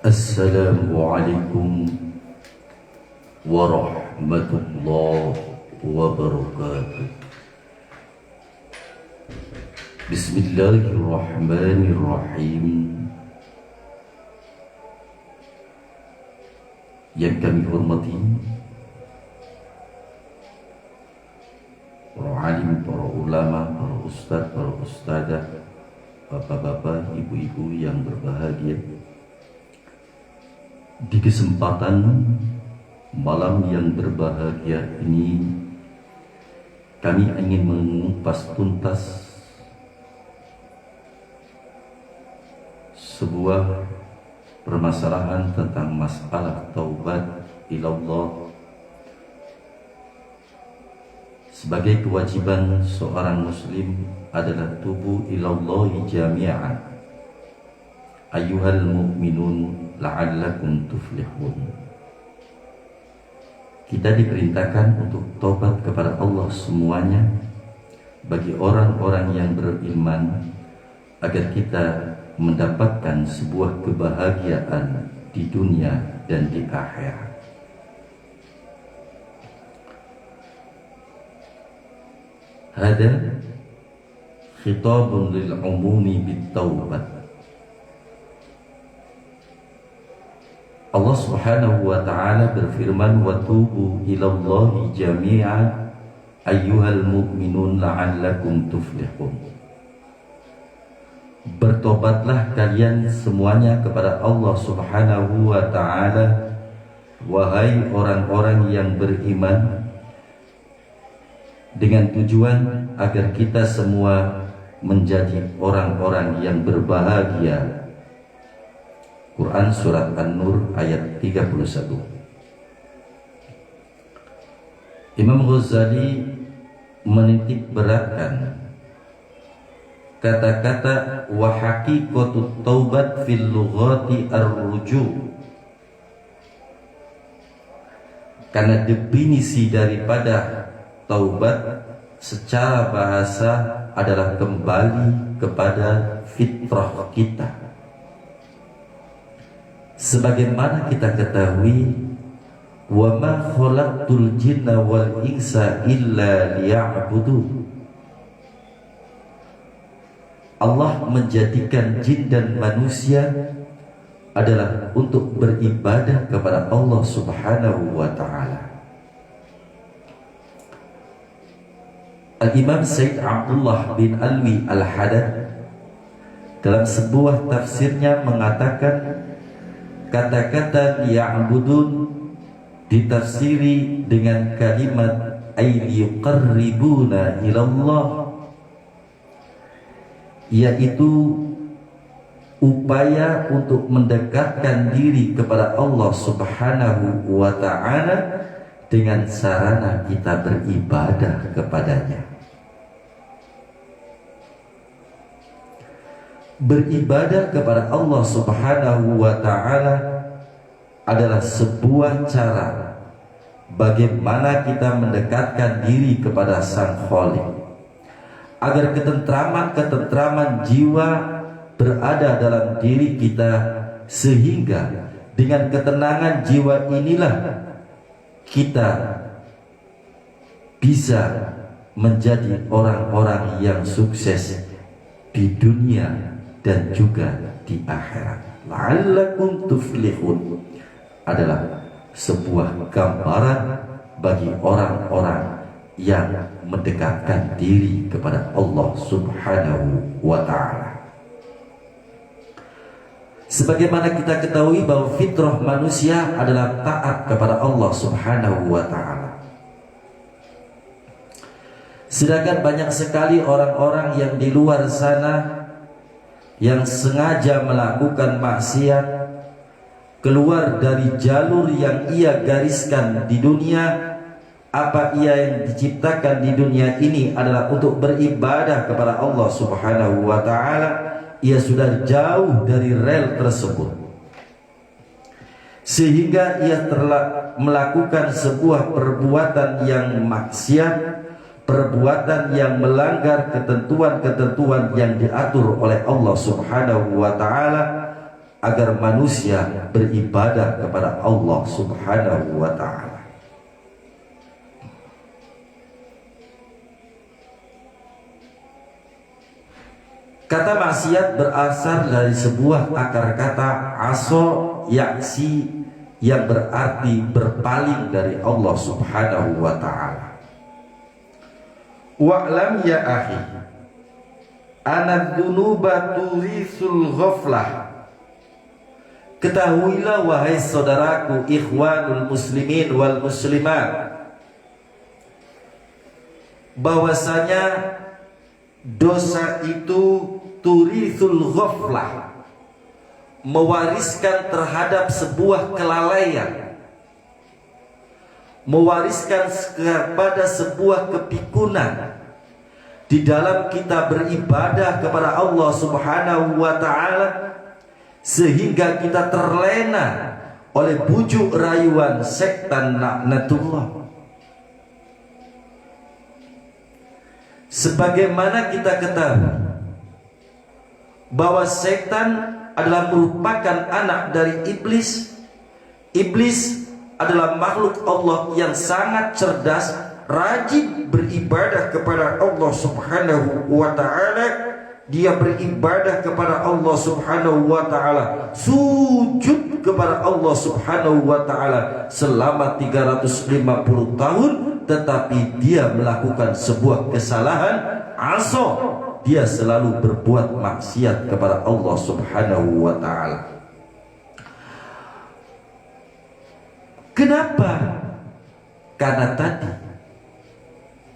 Assalamualaikum warahmatullahi wabarakatuh. Bismillahirrahmanirrahim. Yang kami hormati para alim, para ulama, para ustadz, para ustadzah, bapak-bapak, ibu-ibu yang berbahagia. Di kesempatan malam yang berbahagia ini, kami ingin mengupas tuntas sebuah permasalahan tentang masalah taubat ilallah sebagai kewajiban seorang muslim adalah tubu ilallahi jami'an ayyuhal mu'minun la'allakum tuflihun. Kita diperintahkan untuk taubat kepada Allah semuanya bagi orang-orang yang beriman agar kita mendapatkan sebuah kebahagiaan di dunia dan di akhirat. Hada khitabun lil umumi bit taubat. Allah Subhanahu wa ta'ala berfirman, wa tubu ilallahi jami'an ayyuhal mu'minun la'allakum tuflihun. Bertobatlah kalian semuanya kepada Allah Subhanahu wa ta'ala, wahai orang-orang yang beriman, dengan tujuan agar kita semua menjadi orang-orang yang berbahagia. Quran Surat An-Nur ayat 31. Imam Ghazali menitik beratkan kata-kata wa haqiqatut taubat fil lughati ar-ruju', karena definisi daripada taubat secara bahasa adalah kembali kepada fitrah kita. Sebagaimana kita ketahui, wa ma khalaqtul jinna wal insa illa liya'budun. Allah menjadikan jin dan manusia adalah untuk beribadah kepada Allah Subhanahu wa ta'ala. Al-Imam Sayyid Abdullah bin Alwi Al-Haddad dalam sebuah tafsirnya mengatakan kata-kata liya'budun ditafsiri dengan kalimat ay yuqarribuna ilallah, yaitu upaya untuk mendekatkan diri kepada Allah Subhanahu wa ta'ala dengan sarana kita beribadah kepadanya. Beribadah kepada Allah Subhanahu wa ta'ala adalah sebuah cara bagaimana kita mendekatkan diri kepada Sang Khaliq, agar ketentraman jiwa berada dalam diri kita, sehingga dengan ketenangan jiwa inilah kita bisa menjadi orang-orang yang sukses di dunia dan juga di akhirat. La'allakum tuflihun adalah sebuah gambaran bagi orang-orang yang mendekatkan diri kepada Allah Subhanahu wa ta'ala. Sebagaimana kita ketahui bahwa fitrah manusia adalah taat kepada Allah Subhanahu wa ta'ala. Sedangkan banyak sekali orang-orang yang di luar sana yang sengaja melakukan maksiat, keluar dari jalur yang ia gariskan di dunia. Apa ia yang diciptakan di dunia ini adalah untuk beribadah kepada Allah Subhanahu wa ta'ala, ia sudah jauh dari rel tersebut, sehingga ia telah melakukan sebuah perbuatan yang maksiat, perbuatan yang melanggar ketentuan-ketentuan yang diatur oleh Allah Subhanahu wa ta'ala, agar manusia beribadah kepada Allah Subhanahu wa ta'ala. Kata maksiat berasal dari sebuah akar kata aso yaksi yang berarti berpaling dari Allah Subhanahu wa ta'ala. Wa'lam ya akhi anadzunuba turisul ghaflah. Ketahuilah wahai saudaraku ikhwanul muslimin wal muslimat, bahwasanya dosa itu turisul ghaflah, mewariskan terhadap sebuah kelalaian, mewariskan kepada sebuah kepikunan di dalam kita beribadah kepada Allah Subhanahu wa ta'ala, sehingga kita terlena oleh bujuk rayuan setan laknatullah. Sebagaimana kita ketahui bahwa setan adalah merupakan anak dari iblis. Iblis adalah makhluk Allah yang sangat cerdas, rajin beribadah kepada Allah Subhanahu wa ta'ala. Dia beribadah kepada Allah Subhanahu wa ta'ala, sujud kepada Allah Subhanahu wa ta'ala selama 350 tahun, tetapi dia melakukan sebuah kesalahan, aso, dia selalu berbuat maksiat kepada Allah Subhanahu wa ta'ala. Kenapa? Karena tadi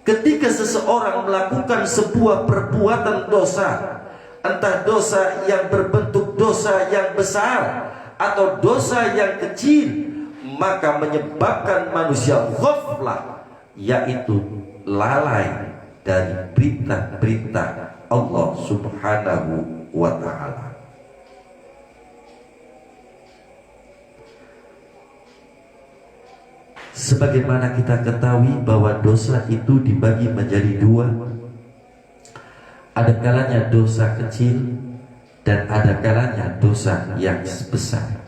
ketika seseorang melakukan sebuah perbuatan dosa, entah dosa yang berbentuk dosa yang besar atau dosa yang kecil, maka menyebabkan manusia ghaflah, yaitu lalai dari perintah-perintah Allah Subhanahu wa ta'ala. Sebagaimana kita ketahui bahwa dosa itu dibagi menjadi dua. Ada kalanya dosa kecil dan ada kalanya dosa yang besar.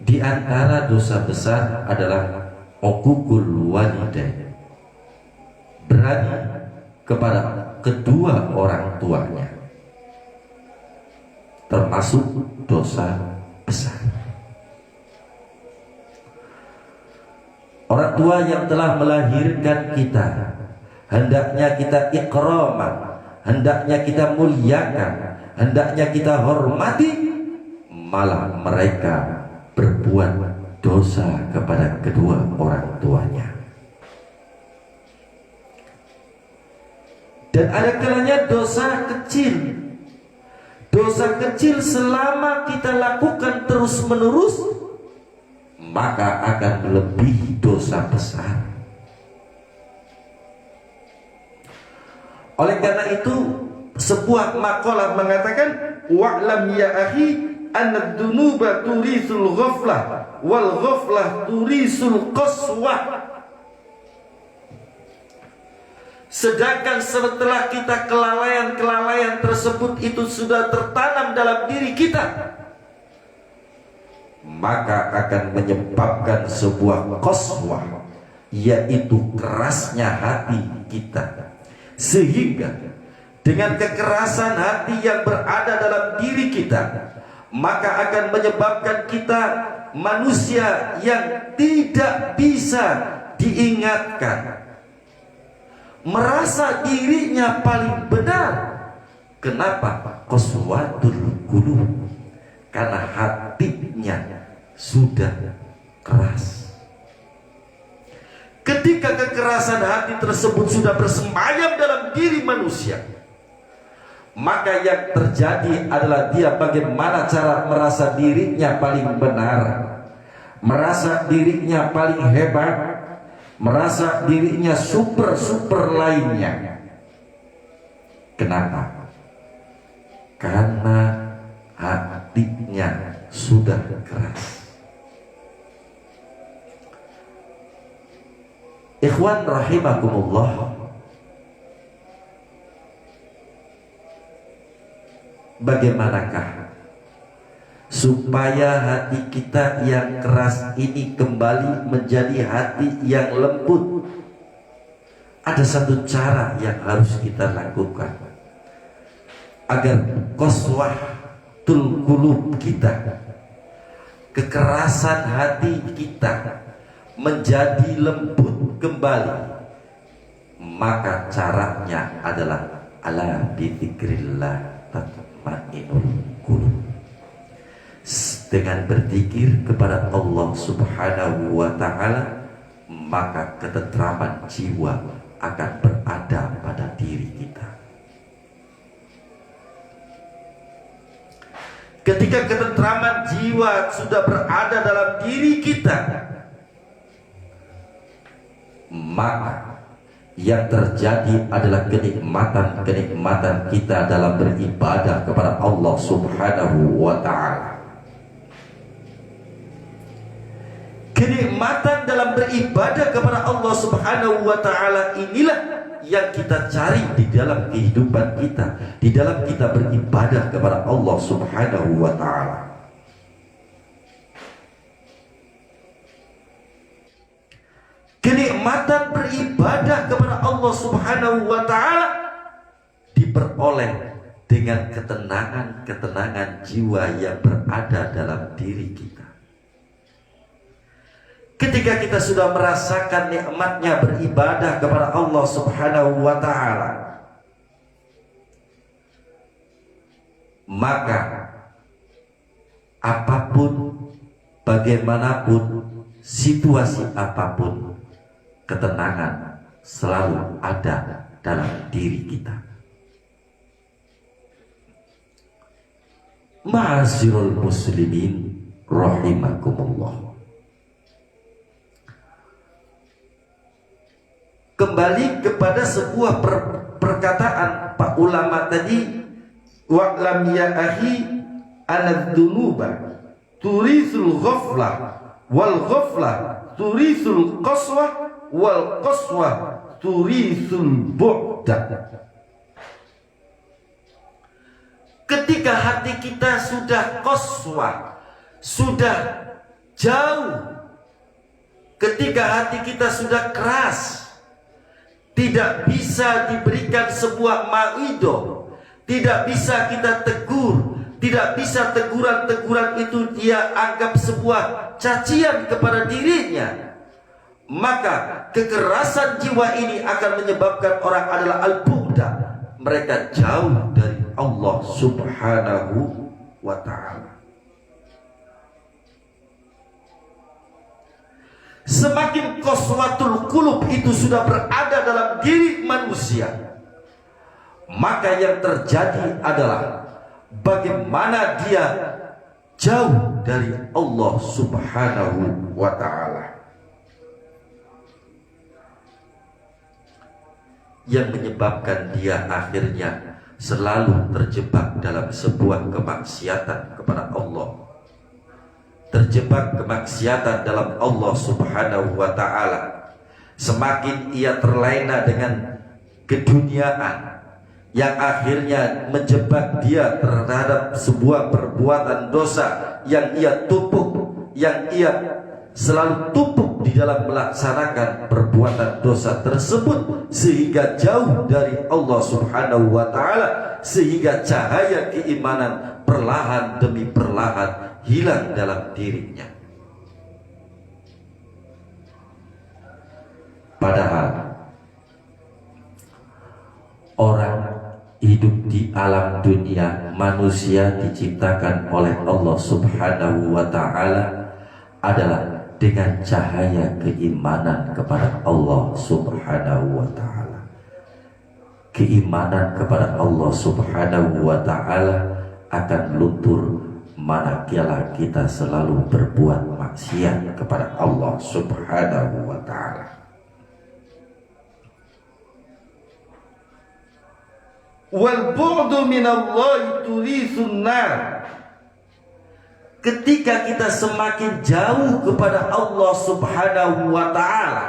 Di antara dosa besar adalah uququl walidain, berani kepada kedua orang tuanya, termasuk dosa besar. Orang tua yang telah melahirkan kita, hendaknya kita ikraman, hendaknya kita muliakan, hendaknya kita hormati, malah mereka berbuat dosa kepada kedua orang tuanya. Dan ada kalanya dosa kecil. Dosa kecil selama kita lakukan terus menerus, maka akan melebihi dosa besar. Oleh karena itu, sebuah makalah mengatakan, wa'lam ya akhi anad dunuba turisul ghaflah wal ghaflah turisul qaswah. Sedangkan setelah kita kelalaian-kelalaian tersebut itu sudah tertanam dalam diri kita, maka akan menyebabkan sebuah qaswah, yaitu kerasnya hati kita. Sehingga dengan kekerasan hati yang berada dalam diri kita, maka akan menyebabkan kita manusia yang tidak bisa diingatkan, merasa dirinya paling benar. Kenapa? Qaswatul qulub, karena hatinya sudah keras. Ketika kekerasan hati tersebut sudah bersemayam dalam diri manusia, maka yang terjadi adalah dia bagaimana cara merasa dirinya paling benar, merasa dirinya paling hebat, merasa dirinya super lainnya. Kenapa? Karena hatinya sudah keras. Ikhwan rahimakumullah, bagaimanakah supaya hati kita yang keras ini kembali menjadi hati yang lembut? Ada satu cara yang harus kita lakukan agar qaswatul qulub kita, kekerasan hati kita menjadi lembut kembali. Maka caranya adalah ala bidzikrillah tatma'innul qulub. Dengan berzikir kepada Allah Subhanahu wa ta'ala, maka ketentraman jiwa akan berada pada diri kita. Ketika ketentraman jiwa sudah berada dalam diri kita, maka yang terjadi adalah kenikmatan kita dalam beribadah kepada Allah Subhanahu wa ta'ala. Kenikmatan dalam beribadah kepada Allah Subhanahu wa ta'ala inilah yang kita cari di dalam kehidupan kita, di dalam kita beribadah kepada Allah Subhanahu wa ta'ala. Kenikmatan beribadah kepada Allah Subhanahu wa ta'ala diperoleh dengan ketenangan jiwa yang berada dalam diri kita. Ketika kita sudah merasakan nikmatnya beribadah kepada Allah Subhanahu wa ta'ala, maka apapun, bagaimanapun, situasi apapun, ketenangan selalu ada dalam diri kita. Ma'asyiral muslimin rahimakumullah. Kembali kepada sebuah perkataan Pak ulama tadi, wa'lam ya akhi anadzunuba turisul ghaflah wal ghaflah turisul qaswah wal qaswah turisul bu'da. Ketika hati kita sudah qaswah, sudah jauh, ketika hati kita sudah keras, tidak bisa diberikan sebuah mau'idah, tidak bisa kita tegur, tidak bisa teguran-teguran itu dia anggap sebuah cacian kepada dirinya, maka kekerasan jiwa ini akan menyebabkan orang adalah al-bu'da, mereka jauh dari Allah Subhanahu wa ta'ala. Semakin qaswatul qulub itu sudah berada dalam diri manusia, maka yang terjadi adalah bagaimana dia jauh dari Allah Subhanahu wa ta'ala, yang menyebabkan dia akhirnya selalu terjebak dalam sebuah kemaksiatan kepada Allah, terjebak kemaksiatan dalam Allah Subhanahu wa ta'ala. Semakin ia terlena dengan keduniaan yang akhirnya menjebak dia terhadap sebuah perbuatan dosa yang ia tumpuk, yang ia selalu tumpuk di dalam melaksanakan perbuatan dosa tersebut, sehingga jauh dari Allah Subhanahu wa ta'ala, sehingga cahaya keimanan perlahan demi perlahan hilang dalam dirinya. Padahal orang hidup di alam dunia, manusia diciptakan oleh Allah Subhanahu wa ta'ala adalah dengan cahaya keimanan kepada Allah Subhanahu wa ta'ala. Keimanan kepada Allah Subhanahu wa ta'ala akan luntur manakala kita selalu berbuat maksiat kepada Allah Subhanahu wa ta'ala. Wal bu'du minallahi turisun nar. Ketika kita semakin jauh kepada Allah Subhanahu wa ta'ala,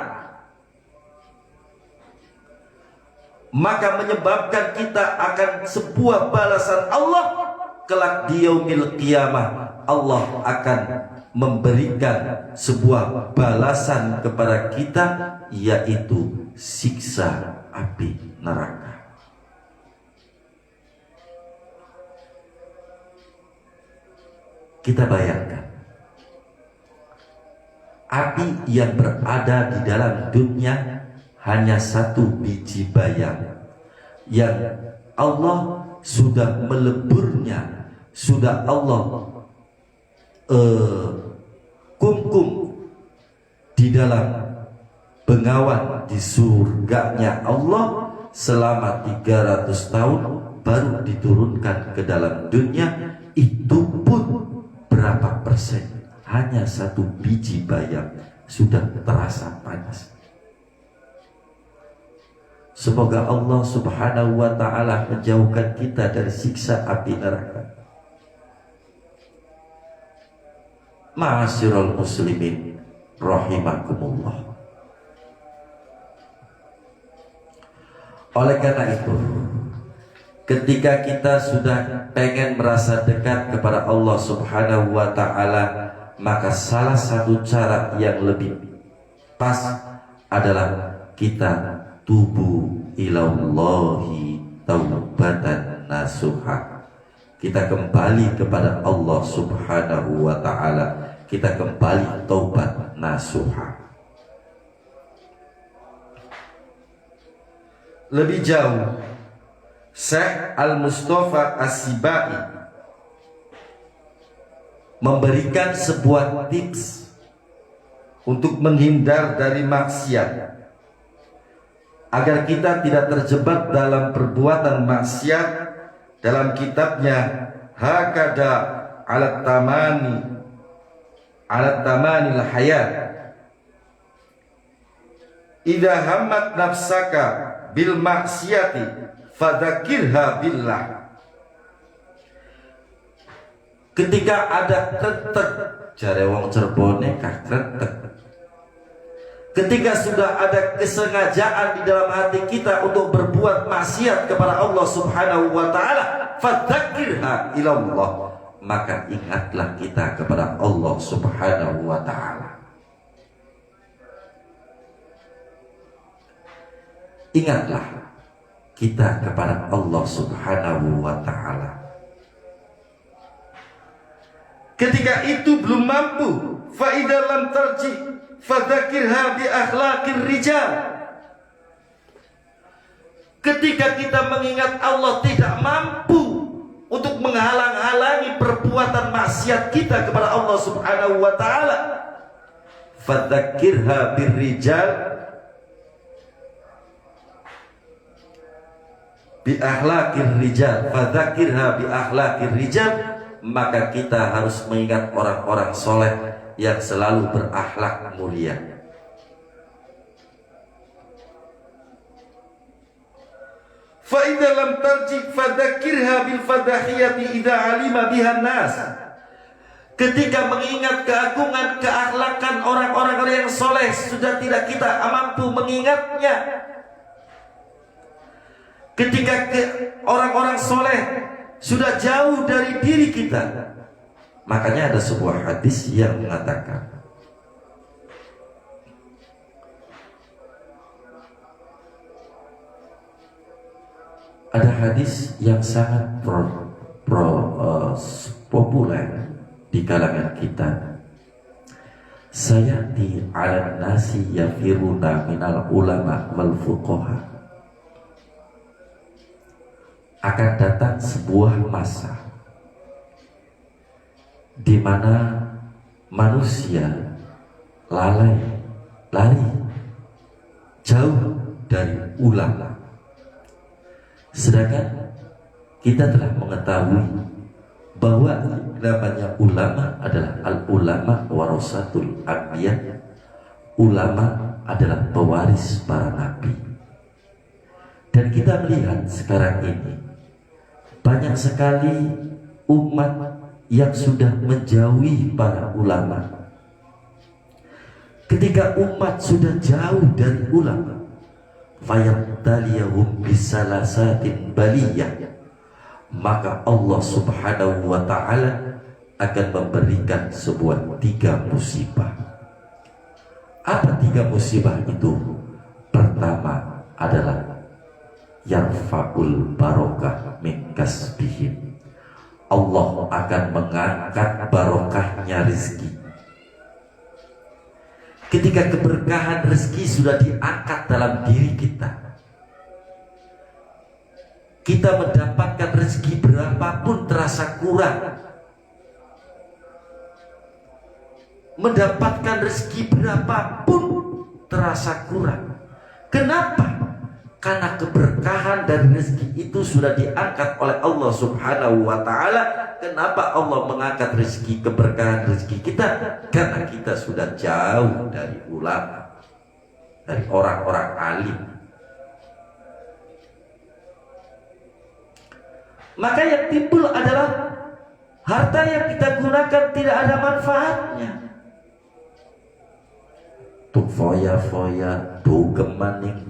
maka menyebabkan kita akan sebuah balasan Allah kelak di yaumil qiyamah Allah akan memberikan sebuah balasan kepada kita, yaitu siksa api neraka. Kita bayangkan api yang berada di dalam dunia hanya satu biji bayang yang Allah sudah meleburnya, sudah Allah kumkum di dalam bengawan di surganya Allah selama 300 tahun, baru diturunkan ke dalam dunia. Itu pun berapa persen? Hanya satu biji bayang sudah terasa panas. Semoga Allah subhanahu wa ta'ala menjauhkan kita dari siksa api neraka. Ma'asyiral muslimin rahimakumullah. Oleh karena itu, ketika kita sudah pengen merasa dekat kepada Allah subhanahu wa ta'ala, maka salah satu cara yang lebih pas adalah kita tubu ilallahi taubatan nasuha. Kita kembali kepada Allah subhanahu wa ta'ala, kita kembali taubat nasuha. Lebih jauh, Syekh Al-Mustafa As-Sibai memberikan sebuah tips untuk menghindar dari maksiat, agar kita tidak terjebak dalam perbuatan maksiat. Dalam kitabnya Hakada Alat Tamanil Hayat, idza hammat nafsaka bil maksiati fadzakirha billah. Ketika ada kretek, jare wong Cirebone kah kretek. Ketika sudah ada kesengajaan di dalam hati kita untuk berbuat maksiat kepada Allah subhanahu wa ta'ala, fadzakirha ilallah, maka ingatlah kita kepada Allah subhanahu wa ta'ala. Ingatlah kita kepada Allah subhanahu wa ta'ala. Ketika itu belum mampu, fa idza lam tarji fadzakirha bi akhlaqir rijal. Ketika kita mengingat Allah tidak mampu untuk menghalang-halangi perbuatan maksiat kita kepada Allah subhanahu wa ta'ala, fadzakirha bir rijal bi akhlaqir rijal, fadzakirha bi akhlaqir rijal, maka kita harus mengingat orang-orang soleh yang selalu berakhlak mulia. Fa idza lam tarji fadzakirha bil fadahiyati idza alima biha nas. Ketika mengingat keagungan keakhlakan orang-orang yang soleh sudah tidak kita mampu mengingatnya. Ketika orang-orang soleh sudah jauh dari diri kita. Makanya ada sebuah hadis yang mengatakan, ada hadis yang sangat populer di kalangan kita. Sayati 'alan nasi yafiruna minal ulama wal fuqaha. Akan datang sebuah masa di mana manusia lari jauh dari ulama. Sedangkan kita telah mengetahui bahwa namanya ulama adalah al-ulama warasatul anbiya. Ulama adalah pewaris para nabi. Dan kita melihat sekarang ini banyak sekali umat yang sudah menjauhi para ulama. Ketika umat sudah jauh dari ulama, fayabtaliyahum bisalasatin baliyah, maka Allah Subhanahu wa ta'ala akan memberikan sebuah 3 musibah. Apa 3 musibah itu? Pertama adalah yarfa'ul barokah min kasbihim. Allah akan mengangkat barokahnya rezeki. Ketika keberkahan rezeki sudah diangkat dalam diri kita, kita mendapatkan rezeki berapapun terasa kurang. Mendapatkan rezeki berapapun terasa kurang. Kenapa? Karena keberkahan dari rezeki itu sudah diangkat oleh Allah Subhanahu wa ta'ala. Kenapa Allah mengangkat rezeki, keberkahan rezeki kita? Karena kita sudah jauh dari ulama, dari orang-orang alim. Maka yang timbul adalah harta yang kita gunakan tidak ada manfaatnya. Tuk foya-foya, du kemaning.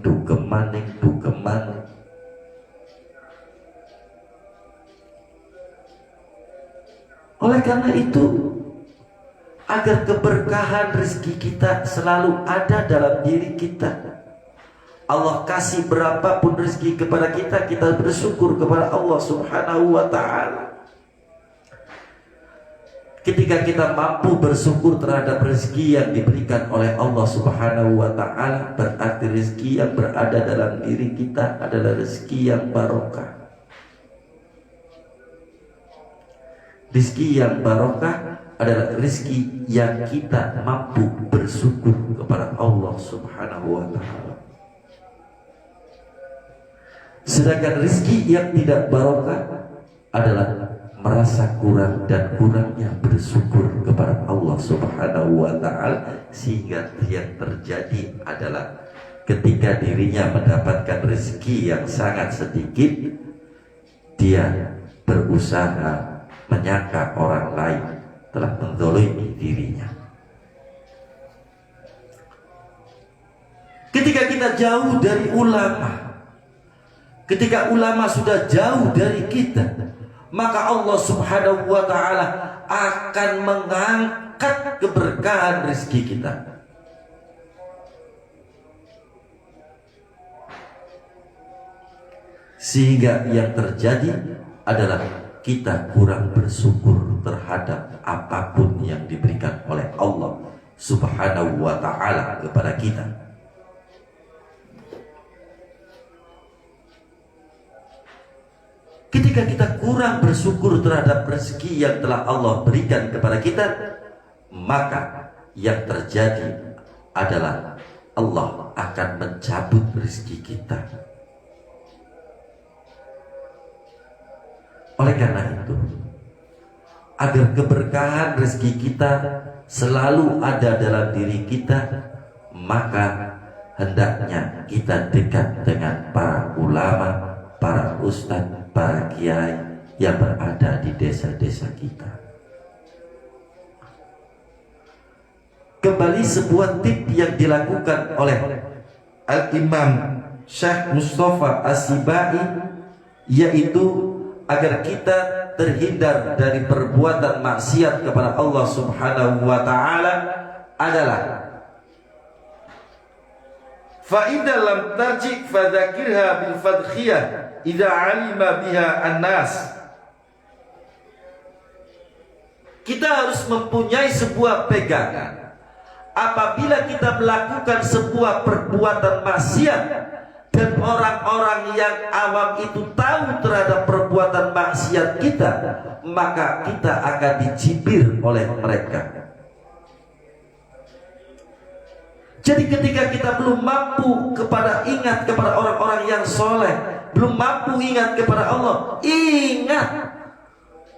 Oleh karena itu, agar keberkahan rezeki kita selalu ada dalam diri kita, Allah kasih berapapun rezeki kepada kita, kita bersyukur kepada Allah Subhanahu wa ta'ala. Ketika kita mampu bersyukur terhadap rezeki yang diberikan oleh Allah Subhanahu wa ta'ala, berarti rezeki yang berada dalam diri kita adalah rezeki yang barokah. Rezeki yang barokah adalah rezeki yang kita mampu bersyukur kepada Allah Subhanahu wa ta'ala. Sedangkan rezeki yang tidak barokah adalah merasa kurang dan kurangnya bersyukur kepada Allah Subhanahu wa ta'ala, sehingga yang terjadi adalah ketika dirinya mendapatkan rezeki yang sangat sedikit, dia berusaha menyangka orang lain telah menzalimi dirinya. Ketika kita jauh dari ulama, ketika ulama sudah jauh dari kita, maka Allah Subhanahu wa ta'ala akan mengangkat keberkahan rezeki kita. Sehingga yang terjadi adalah kita kurang bersyukur terhadap apapun yang diberikan oleh Allah Subhanahu wa ta'ala kepada kita. Ketika kita kurang bersyukur terhadap rezeki yang telah Allah berikan kepada kita, maka yang terjadi adalah Allah akan mencabut rezeki kita. Oleh karena itu, agar keberkahan rezeki kita selalu ada dalam diri kita, maka hendaknya kita dekat dengan para ulama, para ustadz, para kiai yang berada di desa-desa kita. Kembali sebuah tip yang dilakukan oleh Al-Imam Syekh Mustafa As-Sibai, yaitu agar kita terhindar dari perbuatan maksiat kepada Allah Subhanahu wa ta'ala adalah fa idza lam tarji fadzakirha bil fadkhiyah idza alima biha an-nas. Kita harus mempunyai sebuah pegangan. Apabila kita melakukan sebuah perbuatan maksiat dan orang-orang yang awam itu tahu terhadap perbuatan maksiat kita, maka kita akan dicibir oleh mereka. Jadi ketika kita belum mampu ingat kepada orang-orang yang soleh, belum mampu ingat kepada Allah, ingat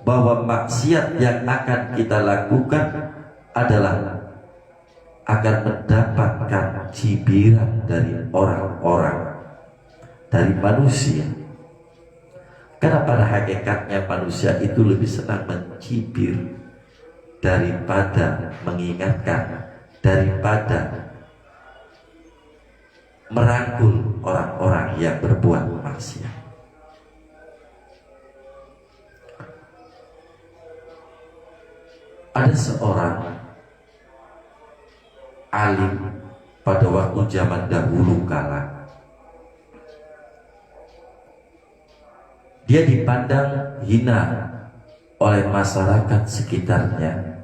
bahwa maksiat yang akan kita lakukan adalah akan mendapatkan cibiran dari orang-orang, dari manusia. Karena pada hakikatnya manusia itu lebih senang mencibir daripada mengingatkan, daripada merangkul orang-orang yang berbuat maksiat. Ada seorang alim pada waktu zaman dahulu kala. Dia dipandang hina oleh masyarakat sekitarnya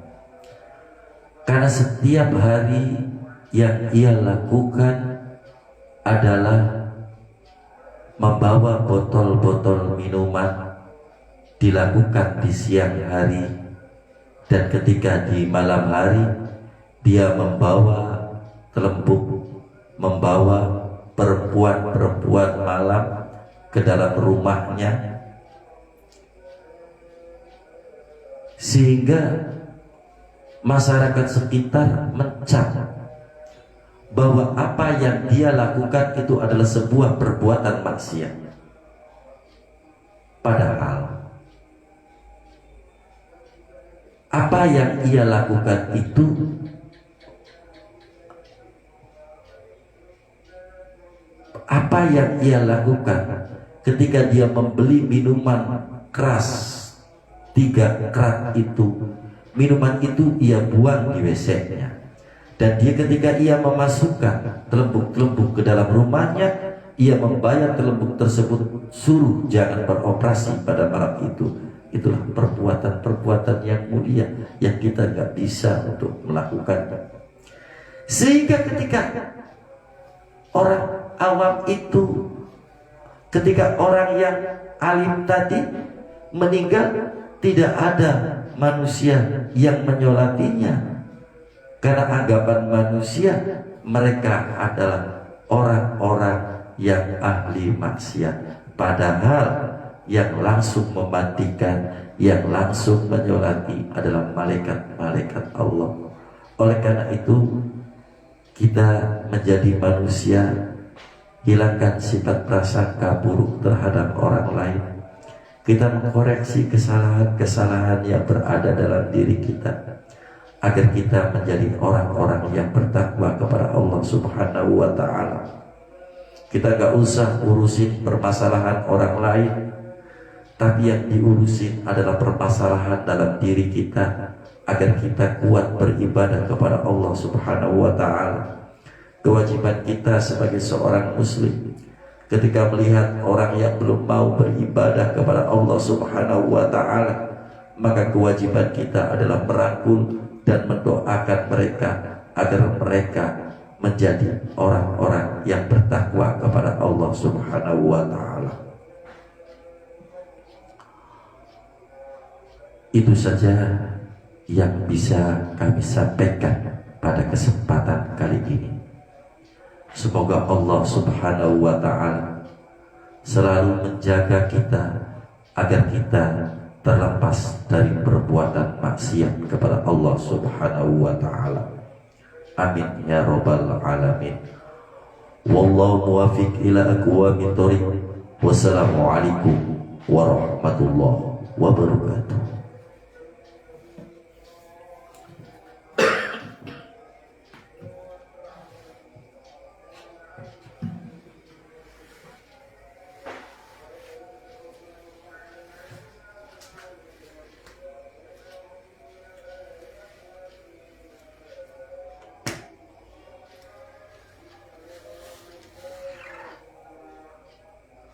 karena setiap hari yang ia lakukan adalah membawa botol-botol minuman, dilakukan di siang hari, dan ketika di malam hari dia membawa telembuk, membawa perempuan-perempuan malam ke dalam rumahnya, sehingga masyarakat sekitar mencap bahwa apa yang dia lakukan itu adalah sebuah perbuatan maksiat. Padahal apa yang ia lakukan itu ketika dia membeli minuman keras 3 kerat itu, minuman itu ia buang di WC-nya, dan dia ketika ia memasukkan telembuk-telembuk ke dalam rumahnya, ia membayar telembuk tersebut, suruh jangan beroperasi pada malam itu. Itulah perbuatan-perbuatan yang mulia yang kita nggak bisa untuk melakukannya. Sehingga ketika orang awam itu, ketika orang yang alim tadi meninggal, tidak ada manusia yang menyolatinya, karena anggapan manusia mereka adalah orang-orang yang ahli maksiat. Padahal yang langsung memandikan, yang langsung menyolati adalah malaikat-malaikat Allah. Oleh karena itu, kita menjadi manusia, hilangkan sifat prasangka buruk terhadap orang lain. Kita mengkoreksi kesalahan-kesalahan yang berada dalam diri kita, agar kita menjadi orang-orang yang bertakwa kepada Allah Subhanahu wa ta'ala. Kita gak usah urusin permasalahan orang lain, tapi yang diurusin adalah permasalahan dalam diri kita, agar kita kuat beribadah kepada Allah Subhanahu wa ta'ala. Kewajiban kita sebagai seorang muslim, ketika melihat orang yang belum mau beribadah kepada Allah Subhanahu wa ta'ala, maka kewajiban kita adalah merangkul dan mendoakan mereka agar mereka menjadi orang-orang yang bertakwa kepada Allah Subhanahu wa ta'ala. Itu saja yang bisa kami sampaikan pada kesempatan kali ini. Semoga Allah Subhanahu wa ta'ala selalu menjaga kita agar kita terlepas dari perbuatan maksiat kepada Allah Subhanahu wa ta'ala. Amin ya rabbal alamin. Wallahu muwaffiq ila aqwamit thoriq. Wassalamualaikum warahmatullahi wabarakatuh.